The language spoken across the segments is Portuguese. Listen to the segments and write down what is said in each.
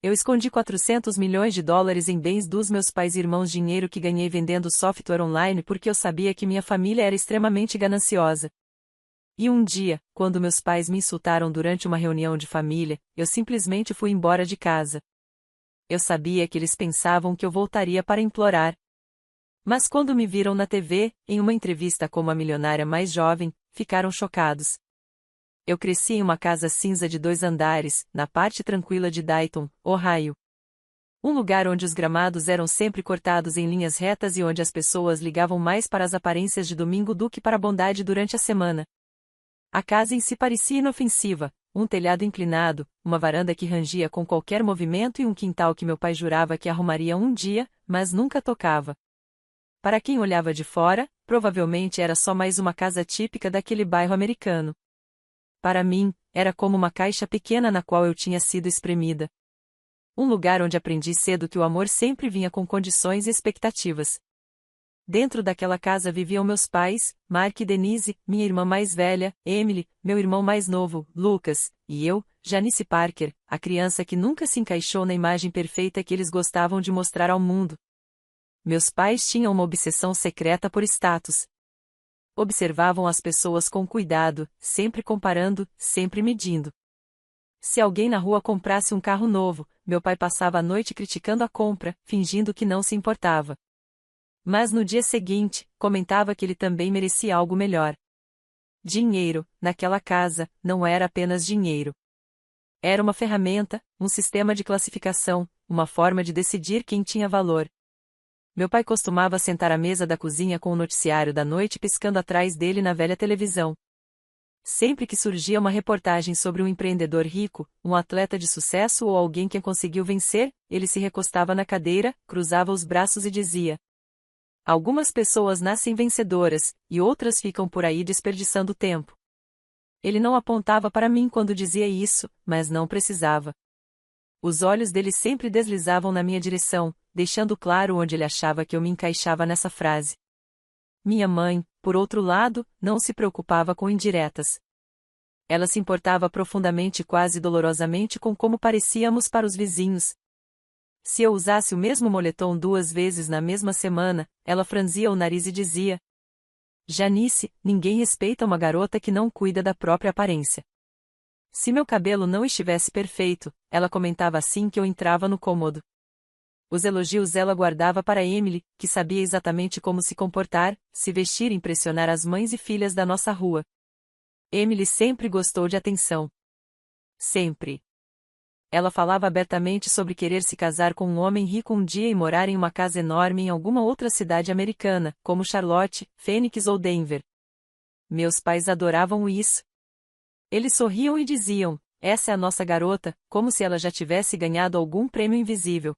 Eu escondi 400 milhões de dólares em bens dos meus pais e irmãos, dinheiro que ganhei vendendo software online porque eu sabia que minha família era extremamente gananciosa. E um dia, quando meus pais me insultaram durante uma reunião de família, eu simplesmente fui embora de casa. Eu sabia que eles pensavam que eu voltaria para implorar. Mas quando me viram na TV, em uma entrevista como a milionária mais jovem, ficaram chocados. Eu cresci em uma casa cinza de 2 andares, na parte tranquila de Dayton, Ohio. Um lugar onde os gramados eram sempre cortados em linhas retas e onde as pessoas ligavam mais para as aparências de domingo do que para a bondade durante a semana. A casa em si parecia inofensiva, um telhado inclinado, uma varanda que rangia com qualquer movimento e um quintal que meu pai jurava que arrumaria um dia, mas nunca tocava. Para quem olhava de fora, provavelmente era só mais uma casa típica daquele bairro americano. Para mim, era como uma caixa pequena na qual eu tinha sido espremida. Um lugar onde aprendi cedo que o amor sempre vinha com condições e expectativas. Dentro daquela casa viviam meus pais, Mark e Denise, minha irmã mais velha, Emily, meu irmão mais novo, Lucas, e eu, Janice Parker, a criança que nunca se encaixou na imagem perfeita que eles gostavam de mostrar ao mundo. Meus pais tinham uma obsessão secreta por status. Observavam as pessoas com cuidado, sempre comparando, sempre medindo. Se alguém na rua comprasse um carro novo, meu pai passava a noite criticando a compra, fingindo que não se importava. Mas no dia seguinte, comentava que ele também merecia algo melhor. Dinheiro, naquela casa, não era apenas dinheiro. Era uma ferramenta, um sistema de classificação, uma forma de decidir quem tinha valor. Meu pai costumava sentar à mesa da cozinha com o noticiário da noite piscando atrás dele na velha televisão. Sempre que surgia uma reportagem sobre um empreendedor rico, um atleta de sucesso ou alguém que conseguiu vencer, ele se recostava na cadeira, cruzava os braços e dizia: algumas pessoas nascem vencedoras, e outras ficam por aí desperdiçando tempo. Ele não apontava para mim quando dizia isso, mas não precisava. Os olhos dele sempre deslizavam na minha direção, deixando claro onde ele achava que eu me encaixava nessa frase. Minha mãe, por outro lado, não se preocupava com indiretas. Ela se importava profundamente e quase dolorosamente com como parecíamos para os vizinhos. Se eu usasse o mesmo moletom 2 vezes na mesma semana, ela franzia o nariz e dizia: Janice, ninguém respeita uma garota que não cuida da própria aparência. Se meu cabelo não estivesse perfeito, ela comentava assim que eu entrava no cômodo. Os elogios ela guardava para Emily, que sabia exatamente como se comportar, se vestir e impressionar as mães e filhas da nossa rua. Emily sempre gostou de atenção. Sempre. Ela falava abertamente sobre querer se casar com um homem rico um dia e morar em uma casa enorme em alguma outra cidade americana, como Charlotte, Phoenix ou Denver. Meus pais adoravam isso. Eles sorriam e diziam: essa é a nossa garota, como se ela já tivesse ganhado algum prêmio invisível.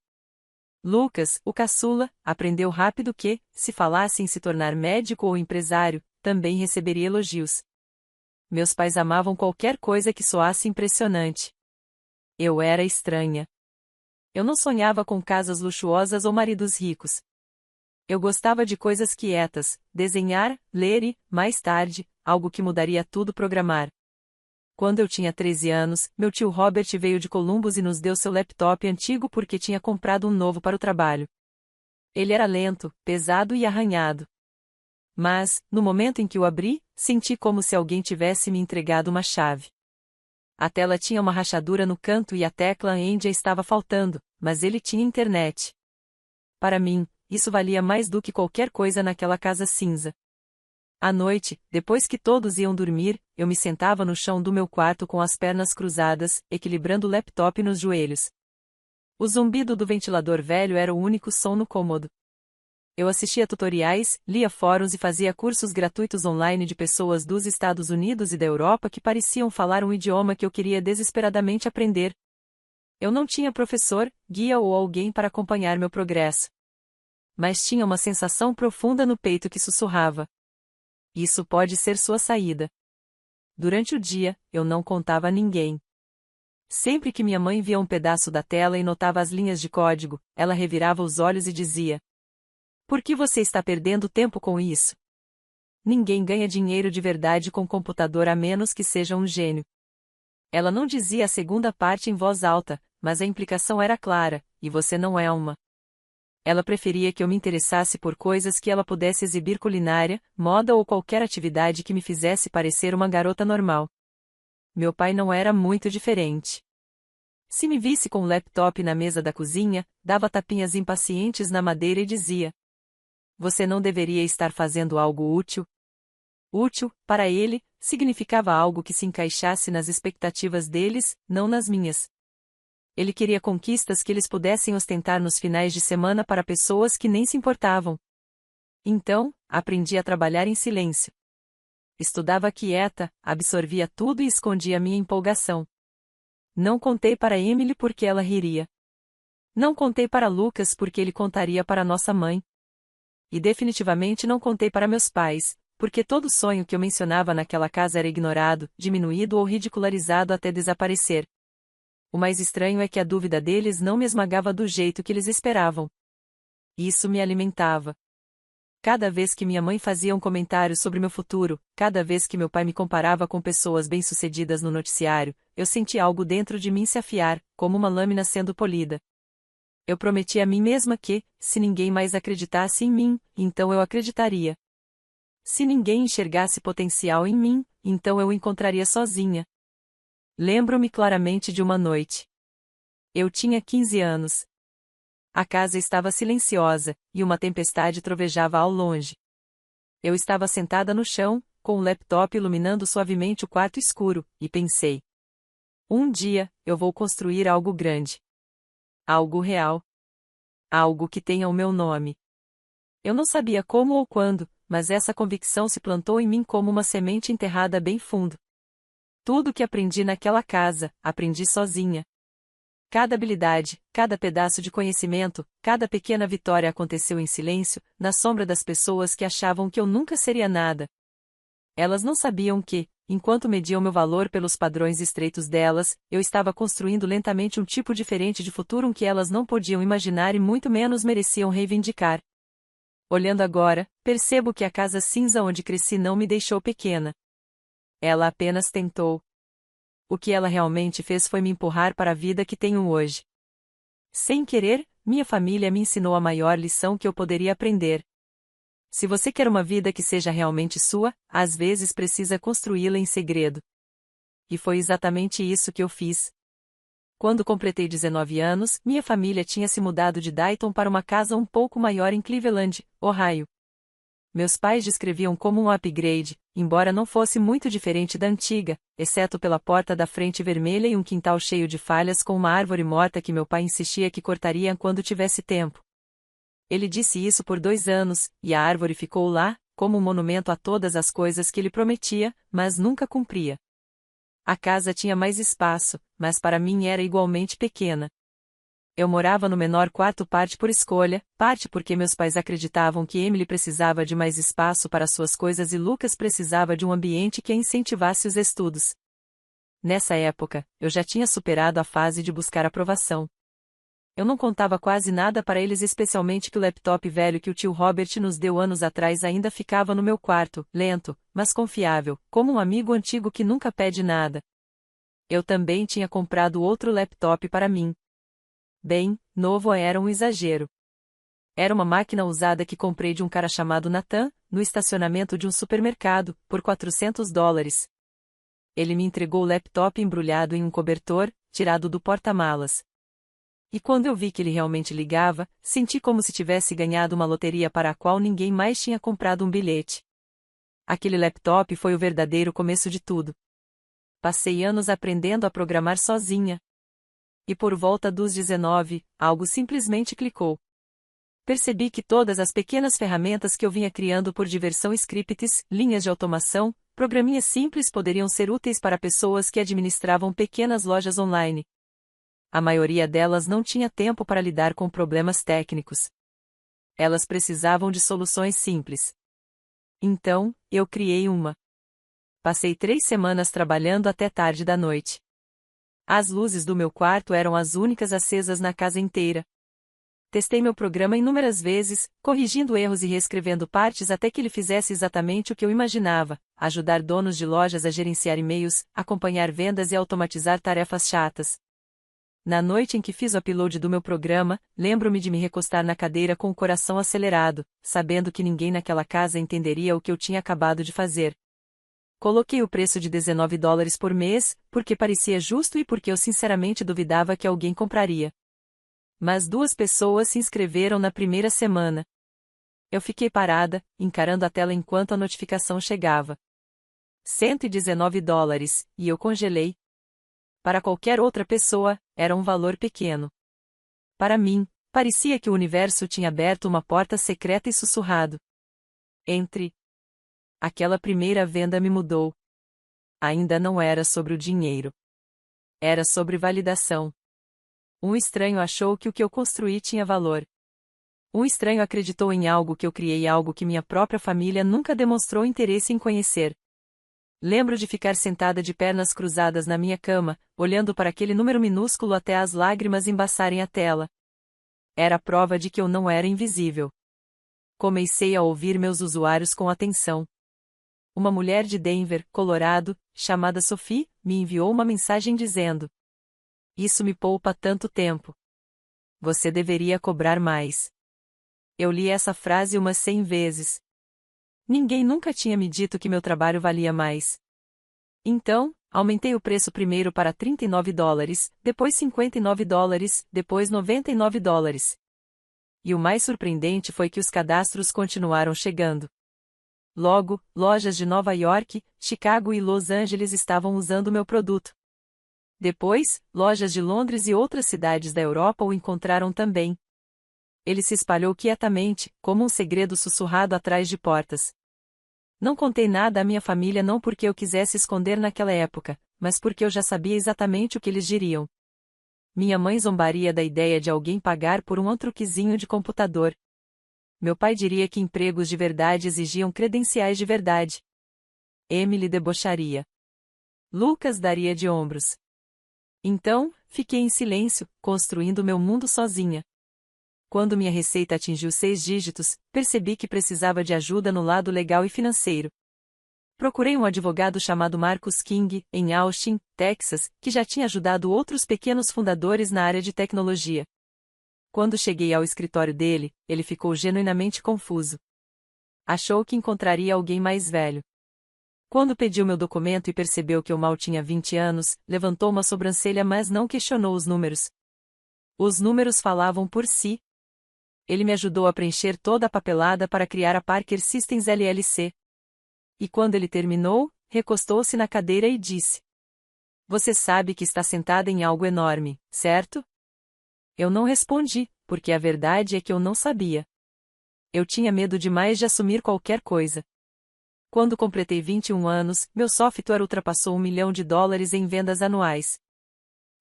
Lucas, o caçula, aprendeu rápido que, se falasse em se tornar médico ou empresário, também receberia elogios. Meus pais amavam qualquer coisa que soasse impressionante. Eu era estranha. Eu não sonhava com casas luxuosas ou maridos ricos. Eu gostava de coisas quietas, desenhar, ler e, mais tarde, algo que mudaria tudo, programar. Quando eu tinha 13 anos, meu tio Robert veio de Columbus e nos deu seu laptop antigo porque tinha comprado um novo para o trabalho. Ele era lento, pesado e arranhado. Mas, no momento em que o abri, senti como se alguém tivesse me entregado uma chave. A tela tinha uma rachadura no canto e a tecla Enter estava faltando, mas ele tinha internet. Para mim, isso valia mais do que qualquer coisa naquela casa cinza. À noite, depois que todos iam dormir, eu me sentava no chão do meu quarto com as pernas cruzadas, equilibrando o laptop nos joelhos. O zumbido do ventilador velho era o único som no cômodo. Eu assistia tutoriais, lia fóruns e fazia cursos gratuitos online de pessoas dos Estados Unidos e da Europa que pareciam falar um idioma que eu queria desesperadamente aprender. Eu não tinha professor, guia ou alguém para acompanhar meu progresso. Mas tinha uma sensação profunda no peito que sussurrava: isso pode ser sua saída. Durante o dia, eu não contava a ninguém. Sempre que minha mãe via um pedaço da tela e notava as linhas de código, ela revirava os olhos e dizia: por que você está perdendo tempo com isso? Ninguém ganha dinheiro de verdade com computador a menos que seja um gênio. Ela não dizia a segunda parte em voz alta, mas a implicação era clara, e você não é uma. Ela preferia que eu me interessasse por coisas que ela pudesse exibir culinária, moda ou qualquer atividade que me fizesse parecer uma garota normal. Meu pai não era muito diferente. Se me visse com o laptop na mesa da cozinha, dava tapinhas impacientes na madeira e dizia: "Você não deveria estar fazendo algo útil?" Útil, para ele, significava algo que se encaixasse nas expectativas deles, não nas minhas. Ele queria conquistas que eles pudessem ostentar nos finais de semana para pessoas que nem se importavam. Então, aprendi a trabalhar em silêncio. Estudava quieta, absorvia tudo e escondia minha empolgação. Não contei para Emily porque ela riria. Não contei para Lucas porque ele contaria para nossa mãe. E definitivamente não contei para meus pais, porque todo sonho que eu mencionava naquela casa era ignorado, diminuído ou ridicularizado até desaparecer. O mais estranho é que a dúvida deles não me esmagava do jeito que eles esperavam. Isso me alimentava. Cada vez que minha mãe fazia um comentário sobre meu futuro, cada vez que meu pai me comparava com pessoas bem-sucedidas no noticiário, eu sentia algo dentro de mim se afiar, como uma lâmina sendo polida. Eu prometi a mim mesma que, se ninguém mais acreditasse em mim, então eu acreditaria. Se ninguém enxergasse potencial em mim, então eu o encontraria sozinha. Lembro-me claramente de uma noite. Eu tinha 15 anos. A casa estava silenciosa, e uma tempestade trovejava ao longe. Eu estava sentada no chão, com o laptop iluminando suavemente o quarto escuro, e pensei: um dia, eu vou construir algo grande. Algo real. Algo que tenha o meu nome. Eu não sabia como ou quando, mas essa convicção se plantou em mim como uma semente enterrada bem fundo. Tudo que aprendi naquela casa, aprendi sozinha. Cada habilidade, cada pedaço de conhecimento, cada pequena vitória aconteceu em silêncio, na sombra das pessoas que achavam que eu nunca seria nada. Elas não sabiam que, enquanto mediam meu valor pelos padrões estreitos delas, eu estava construindo lentamente um tipo diferente de futuro que elas não podiam imaginar e muito menos mereciam reivindicar. Olhando agora, percebo que a casa cinza onde cresci não me deixou pequena. Ela apenas tentou. O que ela realmente fez foi me empurrar para a vida que tenho hoje. Sem querer, minha família me ensinou a maior lição que eu poderia aprender. Se você quer uma vida que seja realmente sua, às vezes precisa construí-la em segredo. E foi exatamente isso que eu fiz. Quando completei 19 anos, minha família tinha se mudado de Dayton para uma casa um pouco maior em Cleveland, Ohio. Meus pais descreviam como um upgrade, embora não fosse muito diferente da antiga, exceto pela porta da frente vermelha e um quintal cheio de falhas com uma árvore morta que meu pai insistia que cortaria quando tivesse tempo. Ele disse isso por 2 anos, e a árvore ficou lá, como um monumento a todas as coisas que ele prometia, mas nunca cumpria. A casa tinha mais espaço, mas para mim era igualmente pequena. Eu morava no menor quarto, parte por escolha, parte porque meus pais acreditavam que Emily precisava de mais espaço para suas coisas e Lucas precisava de um ambiente que a incentivasse os estudos. Nessa época, eu já tinha superado a fase de buscar aprovação. Eu não contava quase nada para eles, especialmente que o laptop velho que o tio Robert nos deu anos atrás ainda ficava no meu quarto, lento, mas confiável, como um amigo antigo que nunca pede nada. Eu também tinha comprado outro laptop para mim. Bem, novo era um exagero. Era uma máquina usada que comprei de um cara chamado Nathan, no estacionamento de um supermercado, por $400. Ele me entregou o laptop embrulhado em um cobertor, tirado do porta-malas. E quando eu vi que ele realmente ligava, senti como se tivesse ganhado uma loteria para a qual ninguém mais tinha comprado um bilhete. Aquele laptop foi o verdadeiro começo de tudo. Passei anos aprendendo a programar sozinha. E por volta dos 19, algo simplesmente clicou. Percebi que todas as pequenas ferramentas que eu vinha criando por diversão, scripts, linhas de automação, programinhas simples, poderiam ser úteis para pessoas que administravam pequenas lojas online. A maioria delas não tinha tempo para lidar com problemas técnicos. Elas precisavam de soluções simples. Então, eu criei uma. Passei 3 semanas trabalhando até tarde da noite. As luzes do meu quarto eram as únicas acesas na casa inteira. Testei meu programa inúmeras vezes, corrigindo erros e reescrevendo partes até que ele fizesse exatamente o que eu imaginava: ajudar donos de lojas a gerenciar e-mails, acompanhar vendas e automatizar tarefas chatas. Na noite em que fiz o upload do meu programa, lembro-me de me recostar na cadeira com o coração acelerado, sabendo que ninguém naquela casa entenderia o que eu tinha acabado de fazer. Coloquei o preço de $19 por mês, porque parecia justo e porque eu sinceramente duvidava que alguém compraria. Mas 2 pessoas se inscreveram na primeira semana. Eu fiquei parada, encarando a tela enquanto a notificação chegava. $119, e eu congelei. Para qualquer outra pessoa, era um valor pequeno. Para mim, parecia que o universo tinha aberto uma porta secreta e sussurrado. Entre. Aquela primeira venda me mudou. Ainda não era sobre o dinheiro. Era sobre validação. Um estranho achou que o que eu construí tinha valor. Um estranho acreditou em algo que eu criei, algo que minha própria família nunca demonstrou interesse em conhecer. Lembro de ficar sentada de pernas cruzadas na minha cama, olhando para aquele número minúsculo até as lágrimas embaçarem a tela. Era a prova de que eu não era invisível. Comecei a ouvir meus usuários com atenção. Uma mulher de Denver, Colorado, chamada Sophie, me enviou uma mensagem dizendo: "Isso me poupa tanto tempo. Você deveria cobrar mais." Eu li essa frase umas 100 vezes. Ninguém nunca tinha me dito que meu trabalho valia mais. Então, aumentei o preço primeiro para $39, depois $59, depois $99. E o mais surpreendente foi que os cadastros continuaram chegando. Logo, lojas de Nova York, Chicago e Los Angeles estavam usando meu produto. Depois, lojas de Londres e outras cidades da Europa o encontraram também. Ele se espalhou quietamente, como um segredo sussurrado atrás de portas. Não contei nada à minha família não porque eu quisesse esconder naquela época, mas porque eu já sabia exatamente o que eles diriam. Minha mãe zombaria da ideia de alguém pagar por um truquezinho de computador. Meu pai diria que empregos de verdade exigiam credenciais de verdade. Emily debocharia. Lucas daria de ombros. Então, fiquei em silêncio, construindo meu mundo sozinha. Quando minha receita atingiu 6 dígitos, percebi que precisava de ajuda no lado legal e financeiro. Procurei um advogado chamado Marcus King, em Austin, Texas, que já tinha ajudado outros pequenos fundadores na área de tecnologia. Quando cheguei ao escritório dele, ele ficou genuinamente confuso. Achou que encontraria alguém mais velho. Quando pedi o meu documento e percebeu que eu mal tinha 20 anos, levantou uma sobrancelha, mas não questionou os números. Os números falavam por si. Ele me ajudou a preencher toda a papelada para criar a Parker Systems LLC. E quando ele terminou, recostou-se na cadeira e disse: "Você sabe que está sentada em algo enorme, certo?" Eu não respondi, porque a verdade é que eu não sabia. Eu tinha medo demais de assumir qualquer coisa. Quando completei 21 anos, meu software ultrapassou $1 milhão em vendas anuais.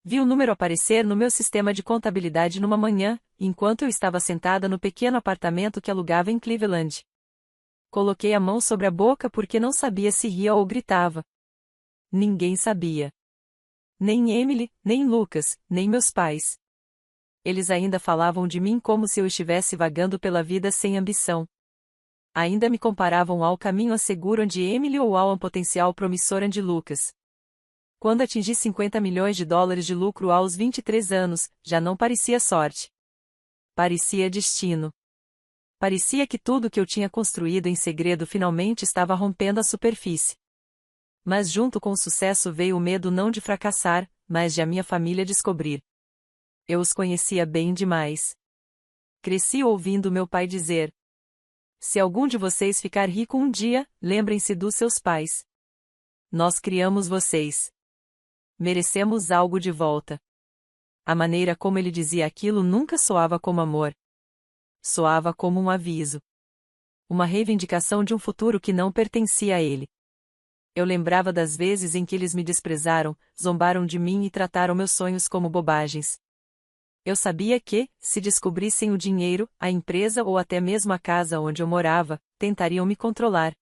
Vi o número aparecer no meu sistema de contabilidade numa manhã, enquanto eu estava sentada no pequeno apartamento que alugava em Cleveland. Coloquei a mão sobre a boca porque não sabia se ria ou gritava. Ninguém sabia. Nem Emily, nem Lucas, nem meus pais. Eles ainda falavam de mim como se eu estivesse vagando pela vida sem ambição. Ainda me comparavam ao caminho seguro de Emily ou ao potencial promissor de Lucas. Quando atingi $50 milhões de lucro aos 23 anos, já não parecia sorte. Parecia destino. Parecia que tudo que eu tinha construído em segredo finalmente estava rompendo a superfície. Mas junto com o sucesso veio o medo não de fracassar, mas de a minha família descobrir. Eu os conhecia bem demais. Cresci ouvindo meu pai dizer: "Se algum de vocês ficar rico um dia, lembrem-se dos seus pais. Nós criamos vocês. Merecemos algo de volta." A maneira como ele dizia aquilo nunca soava como amor. Soava como um aviso. Uma reivindicação de um futuro que não pertencia a ele. Eu lembrava das vezes em que eles me desprezaram, zombaram de mim e trataram meus sonhos como bobagens. Eu sabia que, se descobrissem o dinheiro, a empresa ou até mesmo a casa onde eu morava, tentariam me controlar.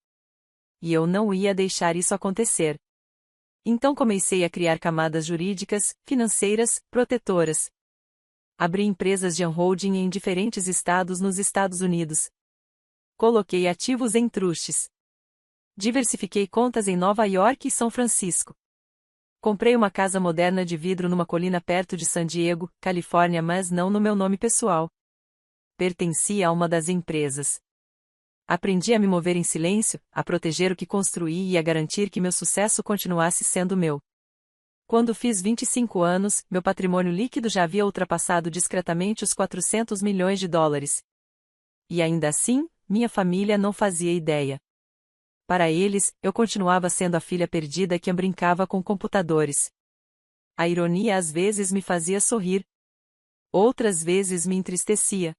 E eu não ia deixar isso acontecer. Então comecei a criar camadas jurídicas, financeiras, protetoras. Abri empresas de holding em diferentes estados nos Estados Unidos. Coloquei ativos em trustes. Diversifiquei contas em Nova York e São Francisco. Comprei uma casa moderna de vidro numa colina perto de San Diego, Califórnia, mas não no meu nome pessoal. Pertencia a uma das empresas. Aprendi a me mover em silêncio, a proteger o que construí e a garantir que meu sucesso continuasse sendo meu. Quando fiz 25 anos, meu patrimônio líquido já havia ultrapassado discretamente os 400 milhões de dólares. E ainda assim, minha família não fazia ideia. Para eles, eu continuava sendo a filha perdida que brincava com computadores. A ironia às vezes me fazia sorrir. Outras vezes me entristecia.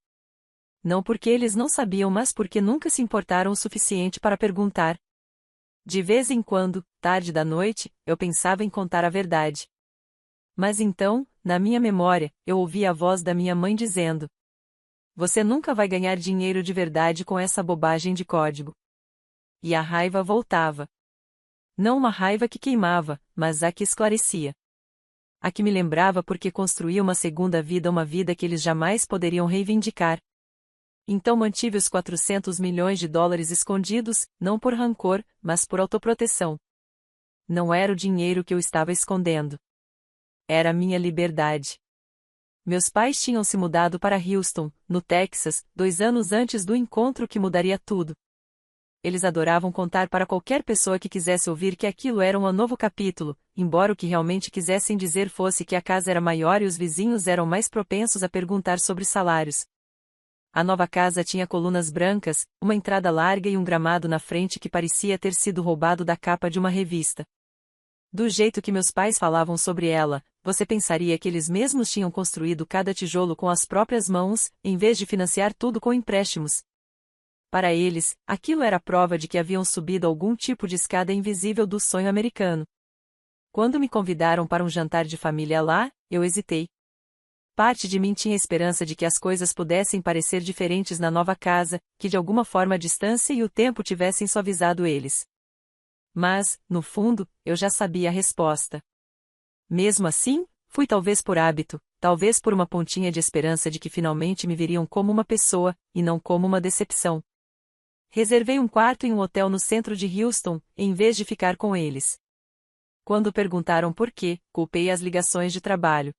Não porque eles não sabiam, mas porque nunca se importaram o suficiente para perguntar. De vez em quando, tarde da noite, eu pensava em contar a verdade. Mas então, na minha memória, eu ouvia a voz da minha mãe dizendo: "Você nunca vai ganhar dinheiro de verdade com essa bobagem de código." E a raiva voltava. Não uma raiva que queimava, mas a que esclarecia. A que me lembrava porque construía uma segunda vida, uma vida que eles jamais poderiam reivindicar. Então mantive os 400 milhões de dólares escondidos, não por rancor, mas por autoproteção. Não era o dinheiro que eu estava escondendo. Era a minha liberdade. Meus pais tinham se mudado para Houston, no Texas, 2 anos antes do encontro que mudaria tudo. Eles adoravam contar para qualquer pessoa que quisesse ouvir que aquilo era um novo capítulo, embora o que realmente quisessem dizer fosse que a casa era maior e os vizinhos eram mais propensos a perguntar sobre salários. A nova casa tinha colunas brancas, uma entrada larga e um gramado na frente que parecia ter sido roubado da capa de uma revista. Do jeito que meus pais falavam sobre ela, você pensaria que eles mesmos tinham construído cada tijolo com as próprias mãos, em vez de financiar tudo com empréstimos. Para eles, aquilo era prova de que haviam subido algum tipo de escada invisível do sonho americano. Quando me convidaram para um jantar de família lá, eu hesitei. Parte de mim tinha esperança de que as coisas pudessem parecer diferentes na nova casa, que de alguma forma a distância e o tempo tivessem suavizado eles. Mas, no fundo, eu já sabia a resposta. Mesmo assim, fui talvez por hábito, talvez por uma pontinha de esperança de que finalmente me viriam como uma pessoa, e não como uma decepção. Reservei um quarto em um hotel no centro de Houston, em vez de ficar com eles. Quando perguntaram por quê, culpei as ligações de trabalho.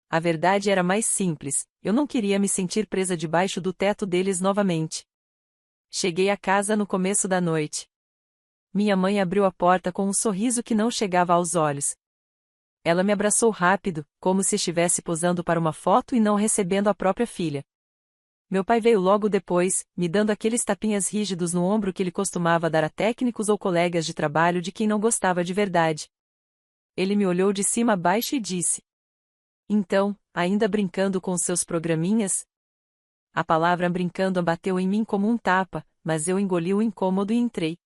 A verdade era mais simples, eu não queria me sentir presa debaixo do teto deles novamente. Cheguei à casa no começo da noite. Minha mãe abriu a porta com um sorriso que não chegava aos olhos. Ela me abraçou rápido, como se estivesse posando para uma foto e não recebendo a própria filha. Meu pai veio logo depois, me dando aqueles tapinhas rígidos no ombro que ele costumava dar a técnicos ou colegas de trabalho de quem não gostava de verdade. Ele me olhou de cima a baixo e disse: "Então, ainda brincando com seus programinhas?" A palavra brincando bateu em mim como um tapa, mas eu engoli o incômodo e entrei.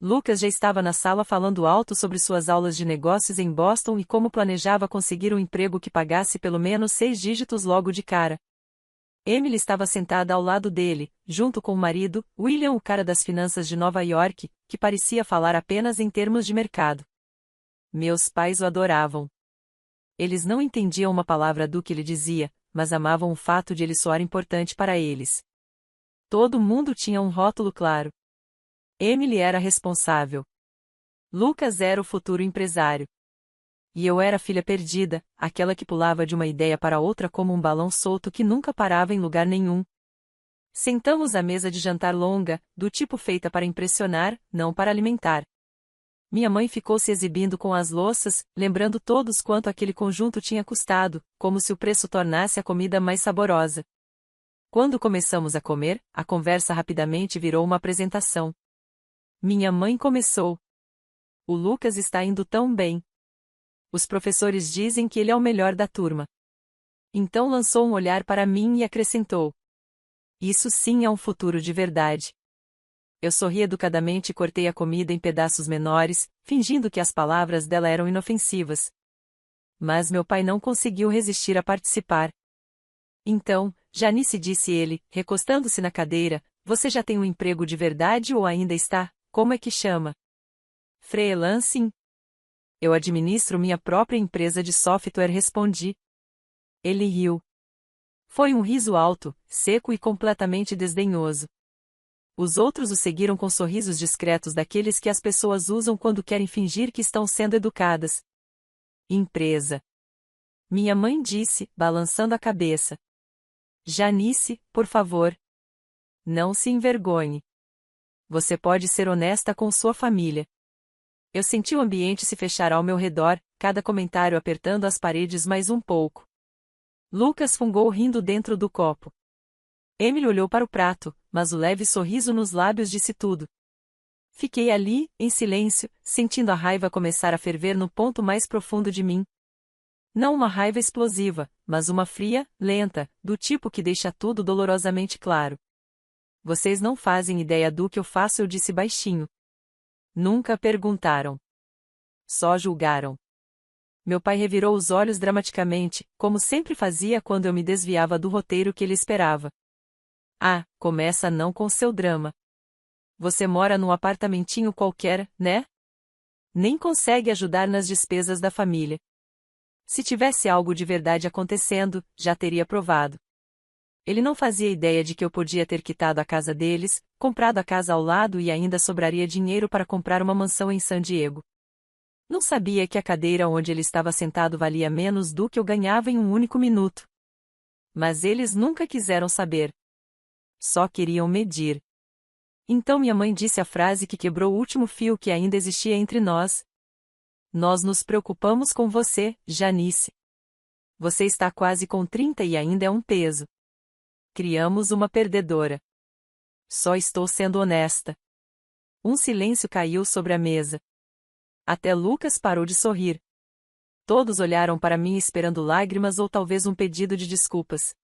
Lucas já estava na sala falando alto sobre suas aulas de negócios em Boston e como planejava conseguir um emprego que pagasse pelo menos 6 dígitos logo de cara. Emily estava sentada ao lado dele, junto com o marido, William, o cara das finanças de Nova York, que parecia falar apenas em termos de mercado. Meus pais o adoravam. Eles não entendiam uma palavra do que ele dizia, mas amavam o fato de ele soar importante para eles. Todo mundo tinha um rótulo claro. Emily era responsável. Lucas era o futuro empresário. E eu era a filha perdida, aquela que pulava de uma ideia para outra como um balão solto que nunca parava em lugar nenhum. Sentamos à mesa de jantar longa, do tipo feita para impressionar, não para alimentar. Minha mãe ficou se exibindo com as louças, lembrando todos quanto aquele conjunto tinha custado, como se o preço tornasse a comida mais saborosa. Quando começamos a comer, a conversa rapidamente virou uma apresentação. Minha mãe começou: "O Lucas está indo tão bem. Os professores dizem que ele é o melhor da turma." Então lançou um olhar para mim e acrescentou: "Isso sim é um futuro de verdade." Eu sorri educadamente e cortei a comida em pedaços menores, fingindo que as palavras dela eram inofensivas. Mas meu pai não conseguiu resistir a participar. "Então, Janice", disse ele, recostando-se na cadeira, "você já tem um emprego de verdade ou ainda está, como é que chama?" "Freelancing. Eu administro minha própria empresa de software", respondi. Ele riu. Foi um riso alto, seco e completamente desdenhoso. Os outros o seguiram com sorrisos discretos daqueles que as pessoas usam quando querem fingir que estão sendo educadas. Empresa. Minha mãe disse, balançando a cabeça. Janice, por favor. Não se envergonhe. Você pode ser honesta com sua família. Eu senti o ambiente se fechar ao meu redor, cada comentário apertando as paredes mais um pouco. Lucas fungou rindo dentro do copo. Emily olhou para o prato, mas o leve sorriso nos lábios disse tudo. Fiquei ali, em silêncio, sentindo a raiva começar a ferver no ponto mais profundo de mim. Não uma raiva explosiva, mas uma fria, lenta, do tipo que deixa tudo dolorosamente claro. Vocês não fazem ideia do que eu faço, eu disse baixinho. Nunca perguntaram. Só julgaram. Meu pai revirou os olhos dramaticamente, como sempre fazia quando eu me desviava do roteiro que ele esperava. Ah, começa não com seu drama. Você mora num apartamentinho qualquer, né? Nem consegue ajudar nas despesas da família. Se tivesse algo de verdade acontecendo, já teria provado. Ele não fazia ideia de que eu podia ter quitado a casa deles, comprado a casa ao lado e ainda sobraria dinheiro para comprar uma mansão em San Diego. Não sabia que a cadeira onde ele estava sentado valia menos do que eu ganhava em um único minuto. Mas eles nunca quiseram saber. Só queriam medir. Então minha mãe disse a frase que quebrou o último fio que ainda existia entre nós. Nós nos preocupamos com você, Janice. Você está quase com 30 e ainda é um peso. Criamos uma perdedora. Só estou sendo honesta. Um silêncio caiu sobre a mesa. Até Lucas parou de sorrir. Todos olharam para mim esperando lágrimas ou talvez um pedido de desculpas.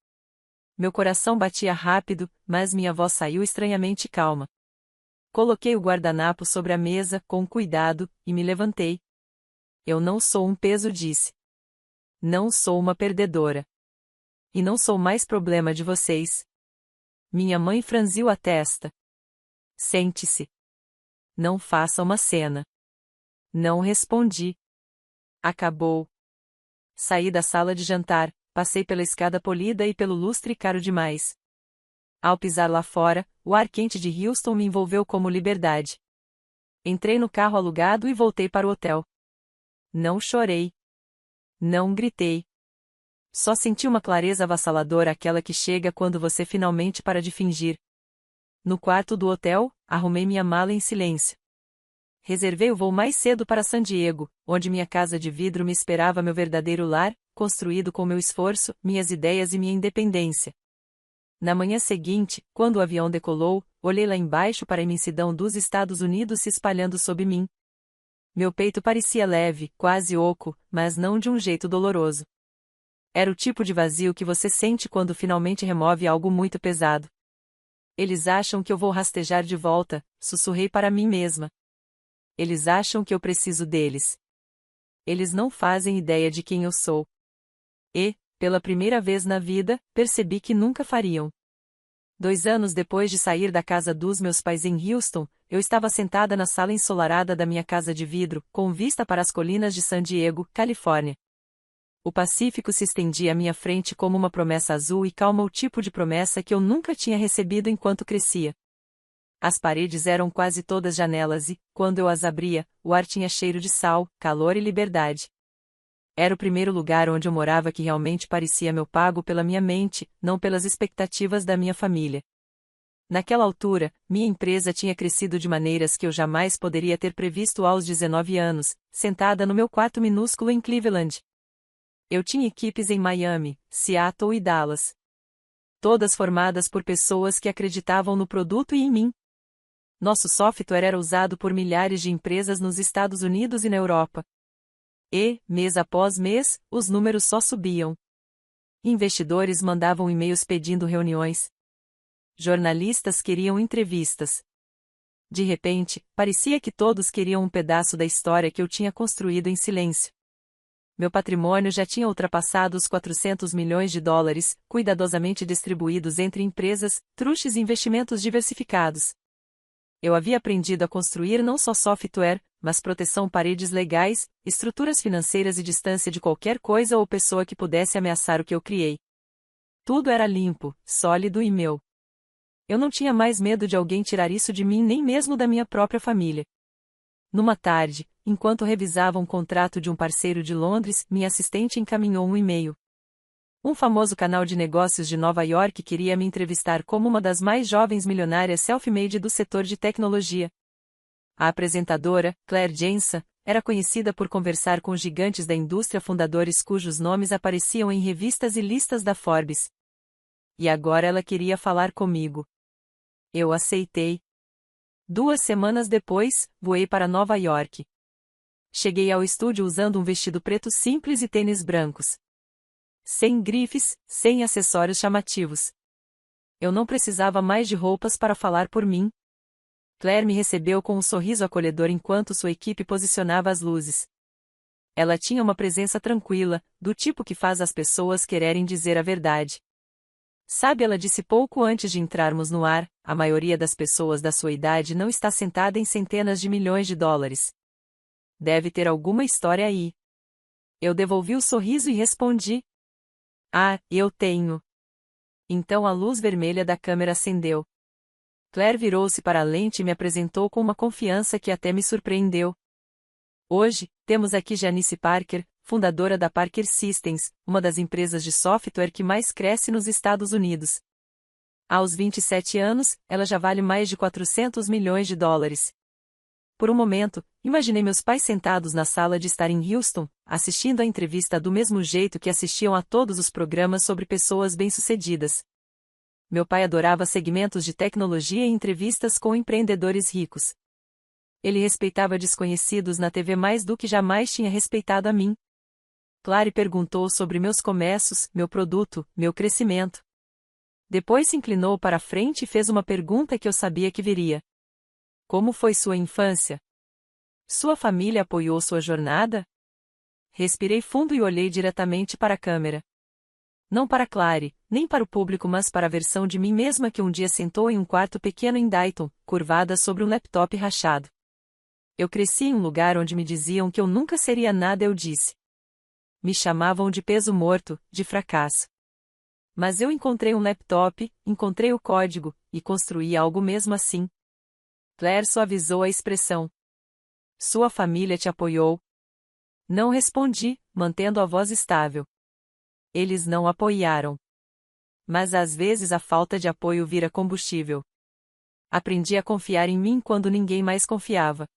Meu coração batia rápido, mas minha voz saiu estranhamente calma. Coloquei o guardanapo sobre a mesa, com cuidado, e me levantei. Eu não sou um peso, disse. Não sou uma perdedora. E não sou mais problema de vocês. Minha mãe franziu a testa. Sente-se. Não faça uma cena. Não respondi. Acabou. Saí da sala de jantar, passei pela escada polida e pelo lustre caro demais. Ao pisar lá fora, o ar quente de Houston me envolveu como liberdade. Entrei no carro alugado e voltei para o hotel. Não chorei. Não gritei. Só senti uma clareza avassaladora, aquela que chega quando você finalmente para de fingir. No quarto do hotel, arrumei minha mala em silêncio. Reservei o voo mais cedo para San Diego, onde minha casa de vidro me esperava, meu verdadeiro lar, construído com meu esforço, minhas ideias e minha independência. Na manhã seguinte, quando o avião decolou, olhei lá embaixo para a imensidão dos Estados Unidos se espalhando sob mim. Meu peito parecia leve, quase oco, mas não de um jeito doloroso. Era o tipo de vazio que você sente quando finalmente remove algo muito pesado. Eles acham que eu vou rastejar de volta, sussurrei para mim mesma. Eles acham que eu preciso deles. Eles não fazem ideia de quem eu sou. E, pela primeira vez na vida, percebi que nunca fariam. 2 anos depois de sair da casa dos meus pais em Houston, eu estava sentada na sala ensolarada da minha casa de vidro, com vista para as colinas de San Diego, Califórnia. O Pacífico se estendia à minha frente como uma promessa azul e calma, o tipo de promessa que eu nunca tinha recebido enquanto crescia. As paredes eram quase todas janelas e, quando eu as abria, o ar tinha cheiro de sal, calor e liberdade. Era o primeiro lugar onde eu morava que realmente parecia meu, pago pela minha mente, não pelas expectativas da minha família. Naquela altura, minha empresa tinha crescido de maneiras que eu jamais poderia ter previsto aos 19 anos, sentada no meu quarto minúsculo em Cleveland. Eu tinha equipes em Miami, Seattle e Dallas. Todas formadas por pessoas que acreditavam no produto e em mim. Nosso software era usado por milhares de empresas nos Estados Unidos e na Europa. E, mês após mês, os números só subiam. Investidores mandavam e-mails pedindo reuniões. Jornalistas queriam entrevistas. De repente, parecia que todos queriam um pedaço da história que eu tinha construído em silêncio. Meu patrimônio já tinha ultrapassado os 400 milhões de dólares, cuidadosamente distribuídos entre empresas, trusts e investimentos diversificados. Eu havia aprendido a construir não só software, mas proteção, paredes legais, estruturas financeiras e distância de qualquer coisa ou pessoa que pudesse ameaçar o que eu criei. Tudo era limpo, sólido e meu. Eu não tinha mais medo de alguém tirar isso de mim, nem mesmo da minha própria família. Numa tarde, enquanto revisava um contrato de um parceiro de Londres, minha assistente encaminhou um e-mail. Um famoso canal de negócios de Nova York queria me entrevistar como uma das mais jovens milionárias self-made do setor de tecnologia. A apresentadora, Claire Jensen, era conhecida por conversar com gigantes da indústria, fundadores cujos nomes apareciam em revistas e listas da Forbes. E agora ela queria falar comigo. Eu aceitei. 2 semanas depois, voei para Nova York. Cheguei ao estúdio usando um vestido preto simples e tênis brancos. Sem grifes, sem acessórios chamativos. Eu não precisava mais de roupas para falar por mim. Claire me recebeu com um sorriso acolhedor enquanto sua equipe posicionava as luzes. Ela tinha uma presença tranquila, do tipo que faz as pessoas quererem dizer a verdade. Sabe, ela disse pouco antes de entrarmos no ar, a maioria das pessoas da sua idade não está sentada em centenas de milhões de dólares. Deve ter alguma história aí. Eu devolvi o sorriso e respondi. Ah, eu tenho. Então a luz vermelha da câmera acendeu. Claire virou-se para a lente e me apresentou com uma confiança que até me surpreendeu. Hoje, temos aqui Janice Parker, fundadora da Parker Systems, uma das empresas de software que mais cresce nos Estados Unidos. Aos 27 anos, ela já vale mais de 400 milhões de dólares. Por um momento, imaginei meus pais sentados na sala de estar em Houston, assistindo à entrevista do mesmo jeito que assistiam a todos os programas sobre pessoas bem-sucedidas. Meu pai adorava segmentos de tecnologia e entrevistas com empreendedores ricos. Ele respeitava desconhecidos na TV mais do que jamais tinha respeitado a mim. Claire perguntou sobre meus começos, meu produto, meu crescimento. Depois se inclinou para a frente e fez uma pergunta que eu sabia que viria. Como foi sua infância? Sua família apoiou sua jornada? Respirei fundo e olhei diretamente para a câmera. Não para Claire, nem para o público, mas para a versão de mim mesma que um dia sentou em um quarto pequeno em Dayton, curvada sobre um laptop rachado. Eu cresci em um lugar onde me diziam que eu nunca seria nada, eu disse. Me chamavam de peso morto, de fracasso. Mas eu encontrei um laptop, encontrei o código, e construí algo mesmo assim. Claire suavizou a expressão. Sua família te apoiou? Não respondi, mantendo a voz estável. Eles não apoiaram. Mas às vezes a falta de apoio vira combustível. Aprendi a confiar em mim quando ninguém mais confiava.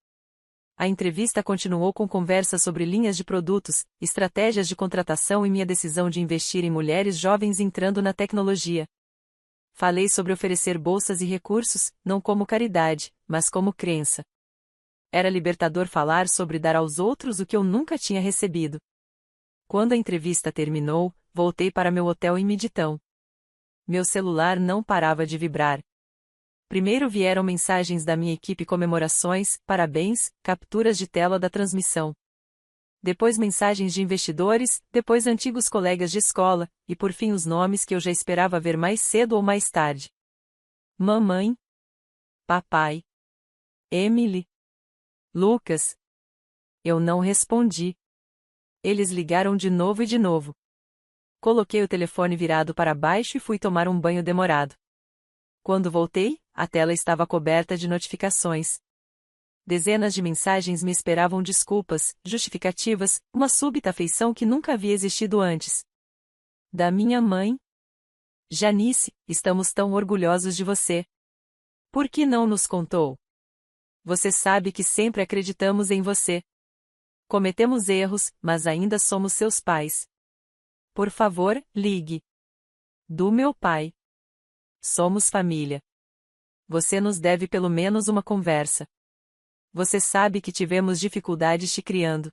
A entrevista continuou com conversas sobre linhas de produtos, estratégias de contratação e minha decisão de investir em mulheres jovens entrando na tecnologia. Falei sobre oferecer bolsas e recursos, não como caridade, mas como crença. Era libertador falar sobre dar aos outros o que eu nunca tinha recebido. Quando a entrevista terminou, voltei para meu hotel em Midtown. Meu celular não parava de vibrar. Primeiro vieram mensagens da minha equipe, comemorações, parabéns, capturas de tela da transmissão. Depois mensagens de investidores, depois antigos colegas de escola, e por fim os nomes que eu já esperava ver mais cedo ou mais tarde. Mamãe. Papai. Emily. Lucas. Eu não respondi. Eles ligaram de novo e de novo. Coloquei o telefone virado para baixo e fui tomar um banho demorado. Quando voltei, a tela estava coberta de notificações. Dezenas de mensagens me esperavam, desculpas, justificativas, uma súbita afeição que nunca havia existido antes. Da minha mãe. Janice, estamos tão orgulhosos de você. Por que não nos contou? Você sabe que sempre acreditamos em você. Cometemos erros, mas ainda somos seus pais. Por favor, ligue. Do meu pai. Somos família. Você nos deve pelo menos uma conversa. Você sabe que tivemos dificuldades te criando.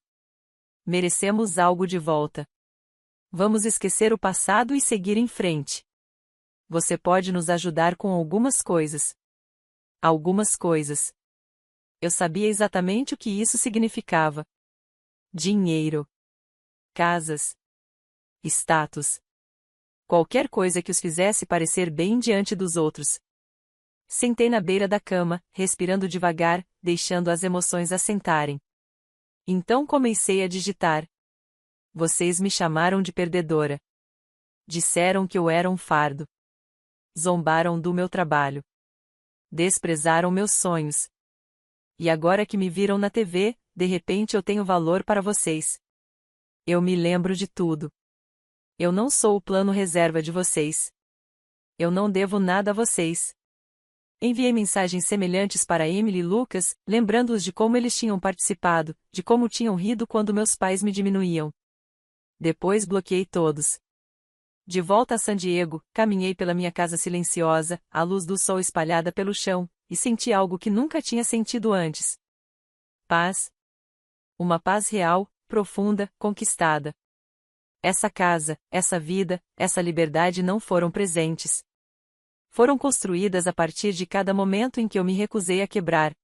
Merecemos algo de volta. Vamos esquecer o passado e seguir em frente. Você pode nos ajudar com algumas coisas. Algumas coisas. Eu sabia exatamente o que isso significava. Dinheiro. Casas. Status. Qualquer coisa que os fizesse parecer bem diante dos outros. Sentei na beira da cama, respirando devagar, deixando as emoções assentarem. Então comecei a digitar. Vocês me chamaram de perdedora. Disseram que eu era um fardo. Zombaram do meu trabalho. Desprezaram meus sonhos. E agora que me viram na TV, de repente eu tenho valor para vocês. Eu me lembro de tudo. Eu não sou o plano reserva de vocês. Eu não devo nada a vocês. Enviei mensagens semelhantes para Emily e Lucas, lembrando-os de como eles tinham participado, de como tinham rido quando meus pais me diminuíam. Depois bloqueei todos. De volta a San Diego, caminhei pela minha casa silenciosa, à luz do sol espalhada pelo chão, e senti algo que nunca tinha sentido antes. Paz. Uma paz real, profunda, conquistada. Essa casa, essa vida, essa liberdade não foram presentes. Foram construídas a partir de cada momento em que eu me recusei a quebrar,